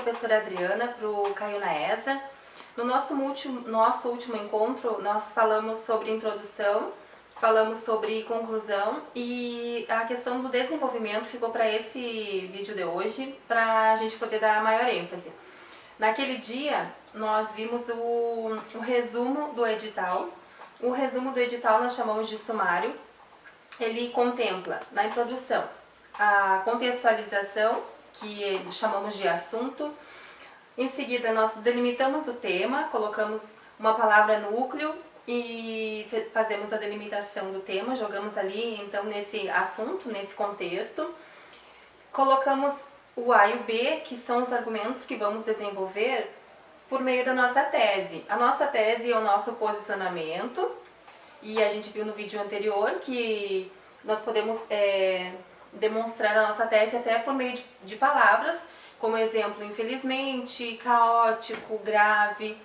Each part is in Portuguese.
professora Adriana, para o Caio Naesa. No nosso último encontro, nós falamos sobre introdução, falamos sobre conclusão e a questão do desenvolvimento ficou para esse vídeo de hoje, para a gente poder dar maior ênfase. Naquele dia, nós vimos o resumo do edital. O resumo do edital nós chamamos de sumário. Ele contempla, na introdução, a contextualização, que chamamos de assunto. Em seguida, nós delimitamos o tema, colocamos uma palavra núcleo e fazemos a delimitação do tema, jogamos ali, então, nesse assunto, nesse contexto. Colocamos o A e o B, que são os argumentos que vamos desenvolver por meio da nossa tese. A nossa tese é o nosso posicionamento, e a gente viu no vídeo anterior que nós podemos demonstrar a nossa tese até por meio de palavras, como exemplo, infelizmente, caótico, grave,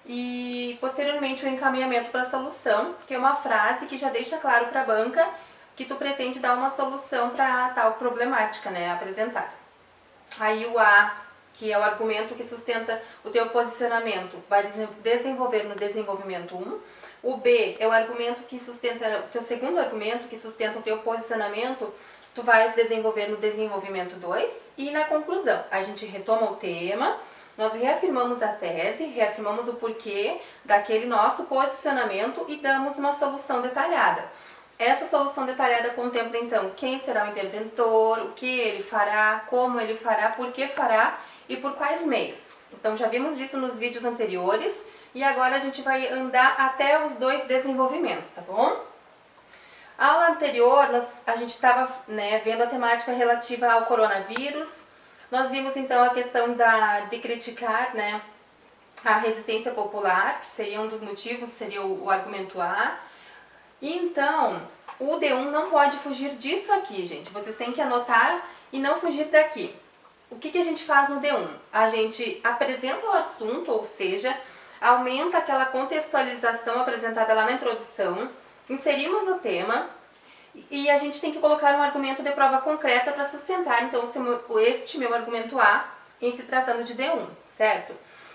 e posteriormente o encaminhamento para a solução, que é uma frase que já deixa claro para a banca que tu pretende dar uma solução para tal problemática, né, apresentada. Aí o A, que é o argumento que sustenta o teu posicionamento, vai desenvolver no desenvolvimento 1. O B é o argumento que sustenta, o teu segundo argumento que sustenta o teu posicionamento, tu vais desenvolver no desenvolvimento 2. E na conclusão, a gente retoma o tema, nós reafirmamos a tese, reafirmamos o porquê daquele nosso posicionamento e damos uma solução detalhada. Essa solução detalhada contempla, então, quem será o interventor, o que ele fará, como ele fará, por que fará e por quais meios. Então, já vimos isso nos vídeos anteriores e agora a gente vai andar até os 2 desenvolvimentos, tá bom? A aula anterior, a gente estava vendo a temática relativa ao coronavírus. Nós vimos, então, a questão de criticar a resistência popular, que seria um dos motivos, seria o argumento A. E então, o D1 não pode fugir disso aqui, gente. Vocês têm que anotar e não fugir daqui. O que a gente faz no D1? A gente apresenta o assunto, ou seja, aumenta aquela contextualização apresentada lá na introdução, inserimos o tema e a gente tem que colocar um argumento de prova concreta para sustentar, então, este meu argumento A em se tratando de D1, certo?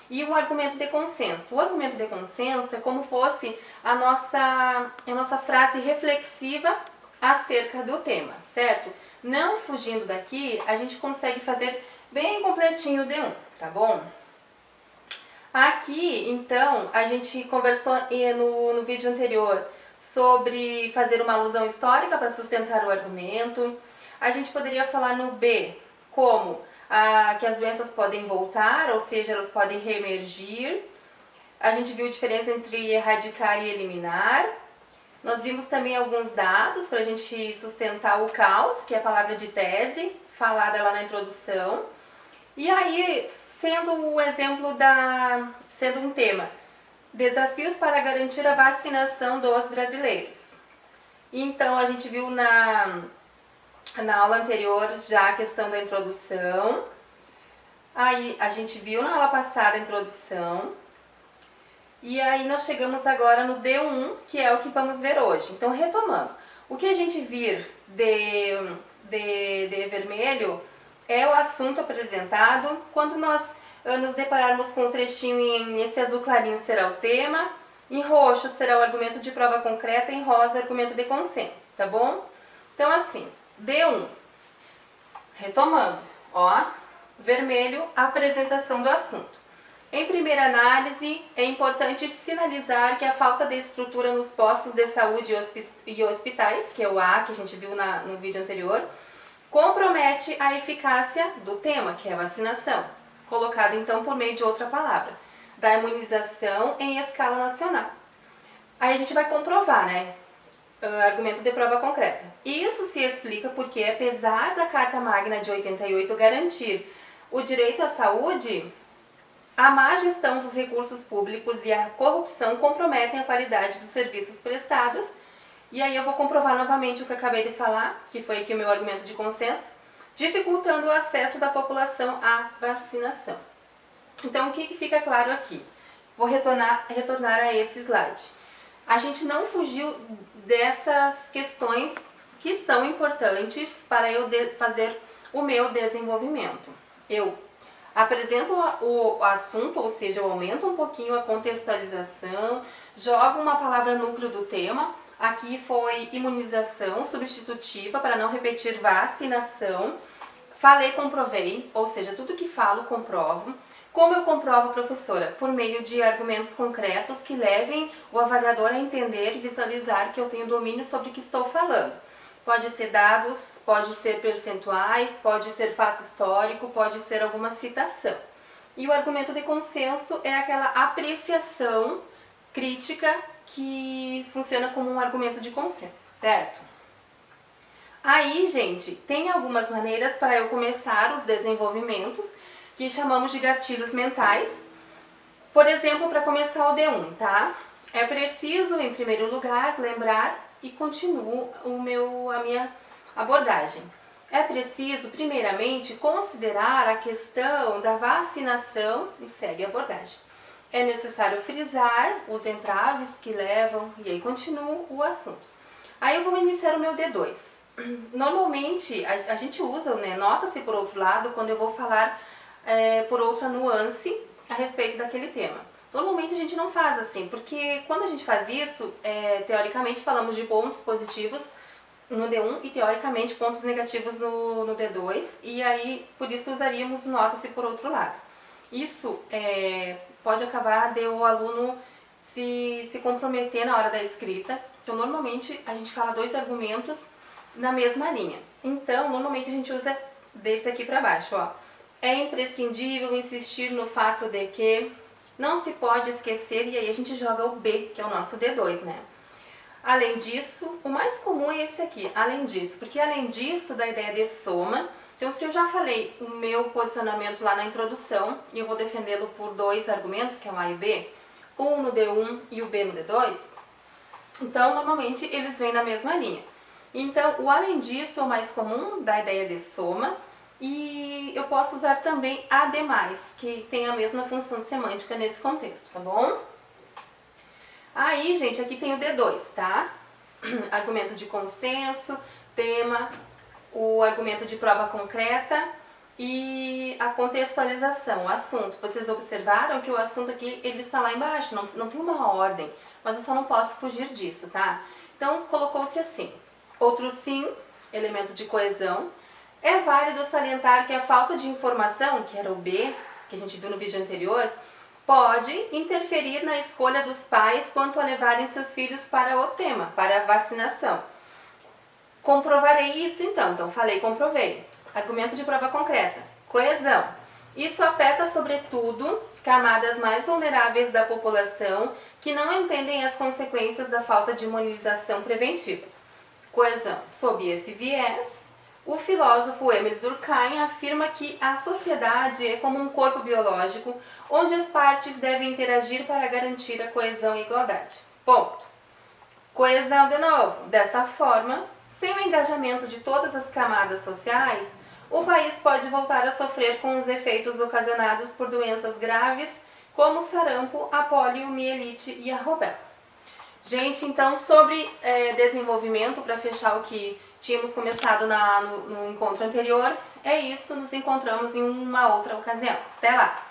E o argumento de consenso. O argumento de consenso é como fosse a nossa frase reflexiva acerca do tema, certo? Não fugindo daqui, a gente consegue fazer bem completinho o D1, tá bom? Aqui, então, a gente conversou no vídeo anterior sobre fazer uma alusão histórica para sustentar o argumento. A gente poderia falar no B como que as doenças podem voltar, ou seja, elas podem reemergir. A gente viu a diferença entre erradicar e eliminar. Nós vimos também alguns dados para a gente sustentar o caos, que é a palavra de tese, falada lá na introdução. E aí, sendo o exemplo sendo um tema, desafios para garantir a vacinação dos brasileiros. Então, a gente viu na aula anterior já a questão da introdução. Aí, a gente viu na aula passada a introdução. E aí, nós chegamos agora no D1, que é o que vamos ver hoje. Então, retomando. O que a gente vir de vermelho é o assunto apresentado. Quando nós nos depararmos com o trechinho esse azul clarinho será o tema, em roxo será o argumento de prova concreta, em rosa argumento de consenso, tá bom? Então assim, D1, retomando, ó, vermelho, apresentação do assunto. Em primeira análise, é importante sinalizar que a falta de estrutura nos postos de saúde e hospitais, que é o A que a gente viu no vídeo anterior, compromete a eficácia do tema, que é a vacinação, colocado então por meio de outra palavra, da imunização em escala nacional. Aí a gente vai comprovar, argumento de prova concreta. Isso se explica porque, apesar da Carta Magna de 88 garantir o direito à saúde, a má gestão dos recursos públicos e a corrupção comprometem a qualidade dos serviços prestados. E aí eu vou comprovar novamente o que eu acabei de falar, que foi aqui o meu argumento de consenso, dificultando o acesso da população à vacinação. Então, o que fica claro aqui? Vou retornar a esse slide. A gente não fugiu dessas questões que são importantes para eu fazer o meu desenvolvimento. Eu Apresento o assunto, ou seja, eu aumento um pouquinho a contextualização, jogo uma palavra núcleo do tema. Aqui foi imunização substitutiva, para não repetir vacinação. Falei, comprovei, ou seja, tudo que falo, comprovo. Como eu comprovo, professora? Por meio de argumentos concretos que levem o avaliador a entender e visualizar que eu tenho domínio sobre o que estou falando. Pode ser dados, pode ser percentuais, pode ser fato histórico, pode ser alguma citação. E o argumento de consenso é aquela apreciação crítica que funciona como um argumento de consenso, certo? Aí, gente, tem algumas maneiras para eu começar os desenvolvimentos que chamamos de gatilhos mentais. Por exemplo, para começar o D1, tá? É preciso, em primeiro lugar, lembrar e continuo a minha abordagem. É preciso, primeiramente, considerar a questão da vacinação e segue a abordagem. É necessário frisar os entraves que levam, e aí continuo o assunto. Aí eu vou iniciar o meu D2. Normalmente, a gente usa, né, nota-se por outro lado, quando eu vou falar por outra nuance a respeito daquele tema. Normalmente a gente não faz assim, porque quando a gente faz isso, teoricamente falamos de pontos positivos no D1 e teoricamente pontos negativos no D2, e aí por isso usaríamos nota-se por outro lado. Isso pode acabar de o aluno se comprometer na hora da escrita. Então normalmente a gente fala dois argumentos na mesma linha. Então normalmente a gente usa desse aqui para baixo, ó. É imprescindível insistir no fato de que não se pode esquecer, e aí a gente joga o B, que é o nosso D2, né? Além disso, o mais comum é esse aqui, além disso, porque além disso, da ideia de soma, então se eu já falei o meu posicionamento lá na introdução, e eu vou defendê-lo por dois argumentos, que é o A e o B, um no D1 e o B no D2, então normalmente eles vêm na mesma linha. Então, o além disso é o mais comum da ideia de soma, e eu posso usar também ademais, que tem a mesma função semântica nesse contexto, tá bom? Aí, gente, aqui tem o D2, tá? Argumento de consenso, tema, o argumento de prova concreta e a contextualização, o assunto. Vocês observaram que o assunto aqui, ele está lá embaixo, não tem uma ordem, mas eu só não posso fugir disso, tá? Então, colocou-se assim. Outro sim, elemento de coesão. É válido salientar que a falta de informação, que era o B, que a gente viu no vídeo anterior, pode interferir na escolha dos pais quanto a levarem seus filhos para o tema, para a vacinação. Comprovarei isso então, falei, comprovei. Argumento de prova concreta. Coesão. Isso afeta sobretudo camadas mais vulneráveis da população que não entendem as consequências da falta de imunização preventiva. Coesão. Sob esse viés, o filósofo Émile Durkheim afirma que a sociedade é como um corpo biológico onde as partes devem interagir para garantir a coesão e igualdade. Ponto. Coesão de novo. Dessa forma, sem o engajamento de todas as camadas sociais, o país pode voltar a sofrer com os efeitos ocasionados por doenças graves como o sarampo, a poliomielite e a rubéola. Gente, então sobre desenvolvimento, para fechar o que tínhamos começado no encontro anterior, é isso, nos encontramos em uma outra ocasião. Até lá!